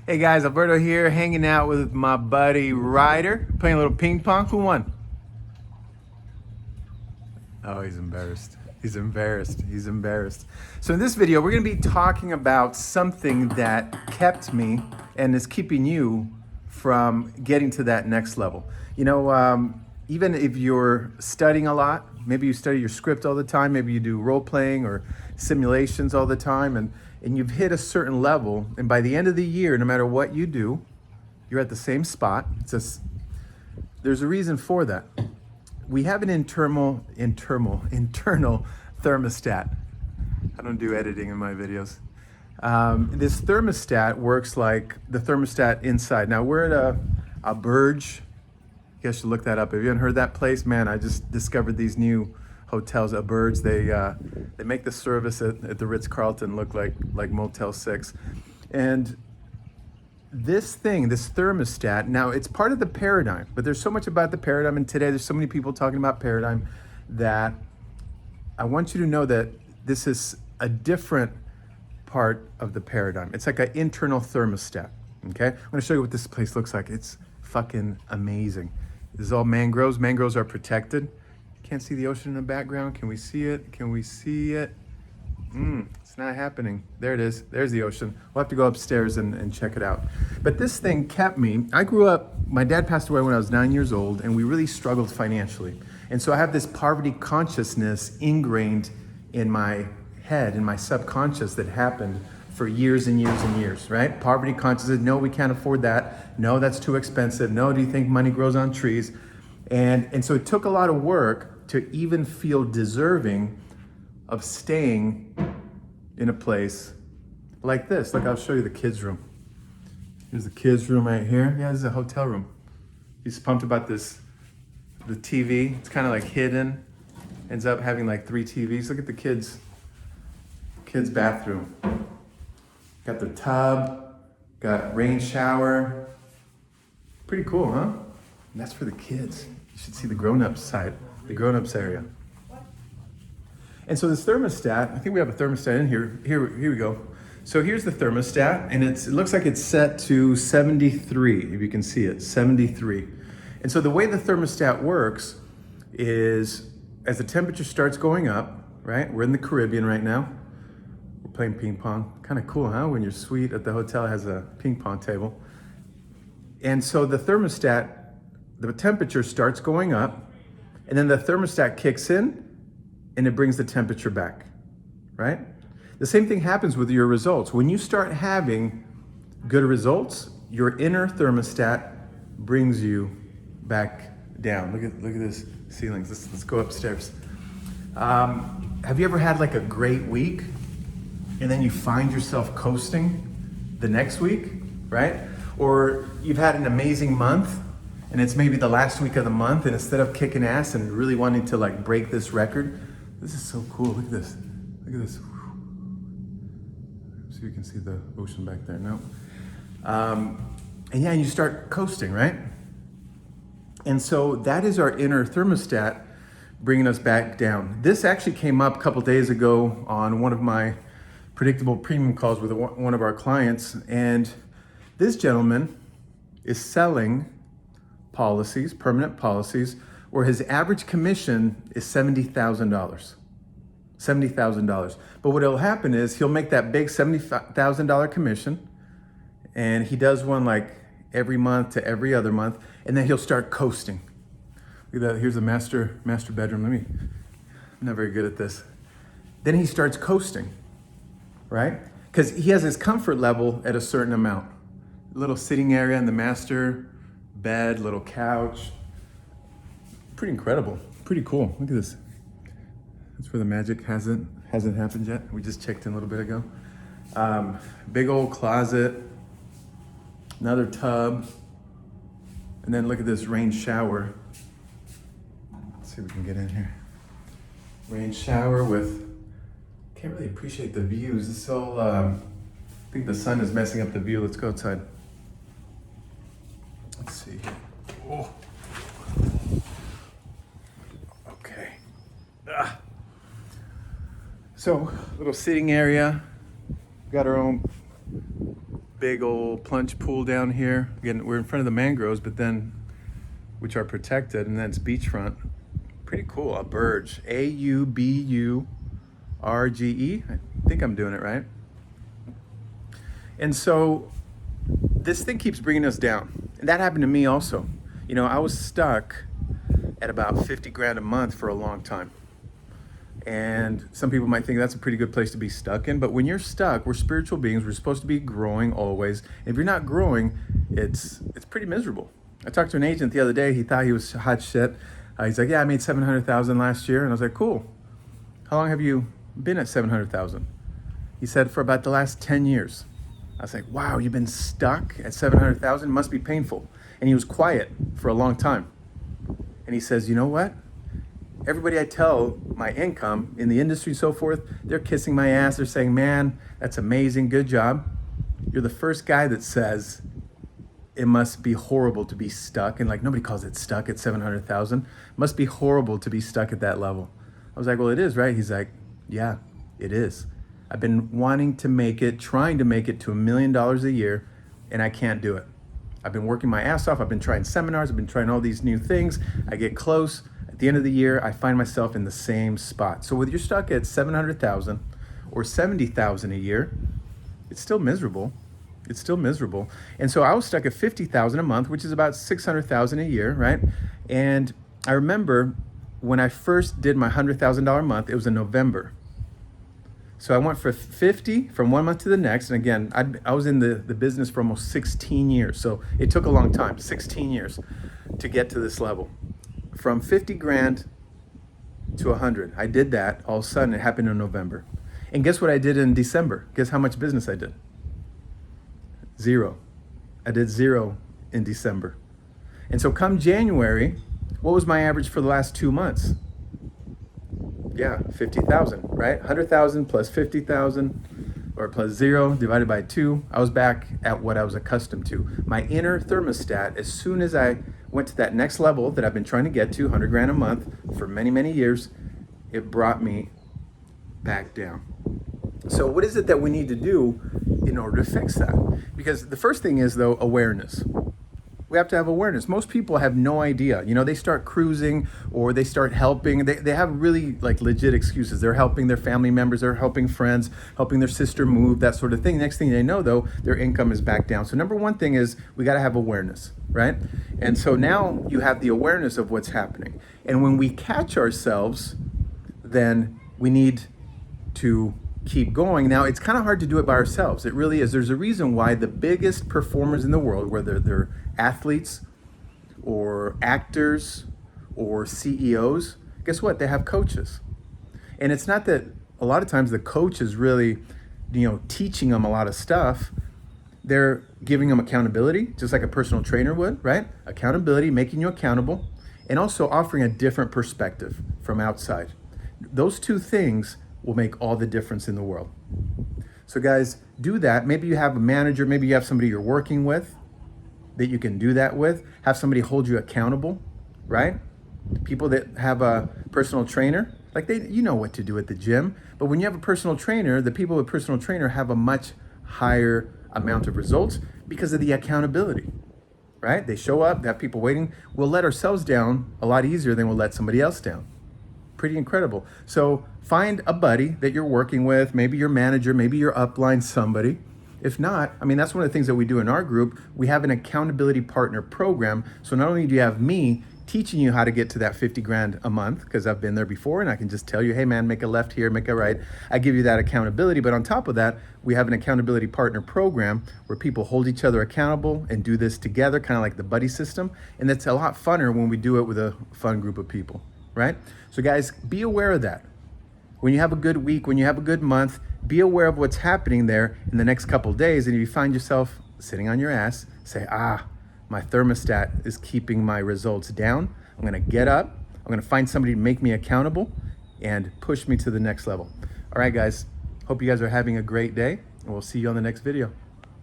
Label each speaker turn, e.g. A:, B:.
A: Hey guys, Alberto here, hanging out with my buddy Ryder, playing a little ping pong. Who won? Oh, he's embarrassed. He's embarrassed. He's embarrassed. So in this video, we're going to be talking about something that kept me and is keeping you from getting to that next level. Even if you're studying a lot, maybe you study your script all the time, maybe you do role playing or simulations all the time, and you've hit a certain level, and by the end of the year, no matter what you do, you're at the same spot. There's a reason for that. We have an internal thermostat. I don't do editing in my videos. This thermostat works like the thermostat inside. Now we're at a Burge. You guys should look that up. If you haven't heard that place, man, I just discovered these new hotels at Burge. They make the service at the Ritz-Carlton look like Motel 6. And this thermostat, now it's part of the paradigm, but there's so much about the paradigm, and today there's so many people talking about paradigm that I want you to know that this is a different part of the paradigm. It's like an internal thermostat, okay? I'm gonna show you what this place looks like. It's fucking amazing. This is all mangroves. Mangroves are protected. Can't see the ocean in the background. Can we see it? Can we see it? It's not happening. There it is. There's the ocean. We'll have to go upstairs and check it out. But this thing kept me. I grew up, my dad passed away when I was 9 years old, and we really struggled financially. And so I have this poverty consciousness ingrained in my head, in my subconscious, that happened for years and years and years, right? Poverty consciousness, no, we can't afford that. No, that's too expensive. No, do you think money grows on trees? And so it took a lot of work to even feel deserving of staying in a place like this. Look, I'll show you the kids' room. Here's the kids' room right here. Yeah, this is a hotel room. He's pumped about the TV. It's kind of like hidden. Ends up having like 3 TVs. Look at the kids' bathroom. Got the tub, got rain shower. Pretty cool, huh? And that's for the kids. You should see the grown-ups side, the grown-ups area. And so this thermostat, I think we have a thermostat in here. Here we go. So here's the thermostat, and it looks like it's set to 73, if you can see it, 73. And so the way the thermostat works is as the temperature starts going up, right? We're in the Caribbean right now. We're playing ping pong. Kind of cool, huh? When your suite at the hotel has a ping pong table. And so the thermostat, the temperature starts going up, and then the thermostat kicks in, and it brings the temperature back, right? The same thing happens with your results. When you start having good results, your inner thermostat brings you back down. Look at this ceilings. Let's go upstairs. Have you ever had like a great week, and then you find yourself coasting the next week, right? Or you've had an amazing month, and it's maybe the last week of the month, and instead of kicking ass and really wanting to like break this record, this is so cool. Look at this. Look at this. So you can see the ocean back there. No. And yeah, you start coasting, right? And so that is our inner thermostat bringing us back down. This actually came up a couple days ago on one of my predictable premium calls with one of our clients. And this gentleman is selling policies, permanent policies, where his average commission is $70,000. $70,000. But what will happen is he'll make that big $70,000 commission, and he does one like every month to every other month, and then he'll start coasting. Look at that. Here's the master bedroom. I'm not very good at this. Then he starts coasting, right? Because he has his comfort level at a certain amount. Little sitting area in the master bed, little couch. Pretty incredible, pretty cool. Look at this. That's where the magic hasn't happened yet. We just checked in a little bit ago. Big old closet, another tub, and then look at this rain shower. Let's see if we can get in here. Rain shower with, can't really appreciate the views. This is all, I think the sun is messing up the view. Let's go outside. Let's see. Oh. So, little sitting area. Got our own Big old plunge pool down here. Again, we're in front of the mangroves, but then, which are protected, and then it's beachfront. Pretty cool. A Burge, Auburge. I think I'm doing it right. And so this thing keeps bringing us down. And that happened to me also. You know, I was stuck at about 50 grand a month for a long time. And some people might think that's a pretty good place to be stuck in. But when you're stuck, we're spiritual beings. We're supposed to be growing always. And if you're not growing, it's pretty miserable. I talked to an agent the other day. He thought he was hot shit. He's like, yeah, I made 700,000 last year. And I was like, cool. How long have you been at 700,000? He said, for about the last 10 years. I was like, wow, you've been stuck at 700,000? It must be painful. And he was quiet for a long time. And he says, you know what? Everybody I tell my income in the industry and so forth, they're kissing my ass. They're saying, man, that's amazing. Good job. You're the first guy that says it must be horrible to be stuck. And like, nobody calls it stuck at 700,000. It must be horrible to be stuck at that level. I was like, well, it is, right? He's like, yeah, it is. I've been wanting to make it, trying to make it to $1 million a year, and I can't do it. I've been working my ass off. I've been trying seminars. I've been trying all these new things. I get close. At the end of the year, I find myself in the same spot. So whether you're stuck at 700,000 or 70,000 a year, it's still miserable. It's still miserable. And so I was stuck at 50,000 a month, which is about 600,000 a year, right? And I remember when I first did my $100,000 month, it was in November. So I went for 50 from one month to the next. And again, I was in the business for almost 16 years. So it took a long time, 16 years to get to this level. From 50 grand to 100. I did that. All of a sudden, it happened in November. And guess what I did in December? Guess how much business I did? Zero. I did zero in December. And so come January, what was my average for the last 2 months? Yeah, 50,000, right? 100,000 plus 50,000 or plus zero divided by 2. I was back at what I was accustomed to. My inner thermostat, as soon as I went to that next level that I've been trying to get to, 100 grand a month for many, many years, it brought me back down. So what is it that we need to do in order to fix that? Because the first thing is, though, awareness. We have to have awareness. Most people have no idea. You know, they start cruising or they start helping. They have really like legit excuses. They're helping their family members, they're helping friends, helping their sister move, that sort of thing. Next thing they know, though, their income is back down. So number one thing is we got to have awareness, right? And so now you have the awareness of what's happening. And when we catch ourselves, then we need to keep going. Now, it's kind of hard to do it by ourselves. It really is. There's a reason why the biggest performers in the world, whether they're athletes or actors or CEOs, guess what? They have coaches. And it's not that a lot of times the coach is really, teaching them a lot of stuff. They're giving them accountability, just like a personal trainer would, right? Accountability, making you accountable, and also offering a different perspective from outside. Those two things will make all the difference in the world. So guys, do that. Maybe you have a manager, maybe you have somebody you're working with that you can do that with. Have somebody hold you accountable, right? People that have a personal trainer, like you know what to do at the gym. But when you have a personal trainer, the people with personal trainer have a much higher amount of results because of the accountability, right? They show up, they have people waiting. We'll let ourselves down a lot easier than we'll let somebody else down. Pretty incredible. So find a buddy that you're working with, maybe your manager, maybe your upline, somebody. If not, that's one of the things that we do in our group. We have an accountability partner program. So not only do you have me teaching you how to get to that 50 grand a month, because I've been there before and I can just tell you, hey man, make a left here, make a right. I give you that accountability. But on top of that, we have an accountability partner program where people hold each other accountable and do this together, kind of like the buddy system. And it's a lot funner when we do it with a fun group of people, right? So guys, be aware of that. When you have a good week, when you have a good month, be aware of what's happening there in the next couple of days. And if you find yourself sitting on your ass, say, my thermostat is keeping my results down. I'm going to get up. I'm going to find somebody to make me accountable and push me to the next level. All right, guys. Hope you guys are having a great day, and we'll see you on the next video.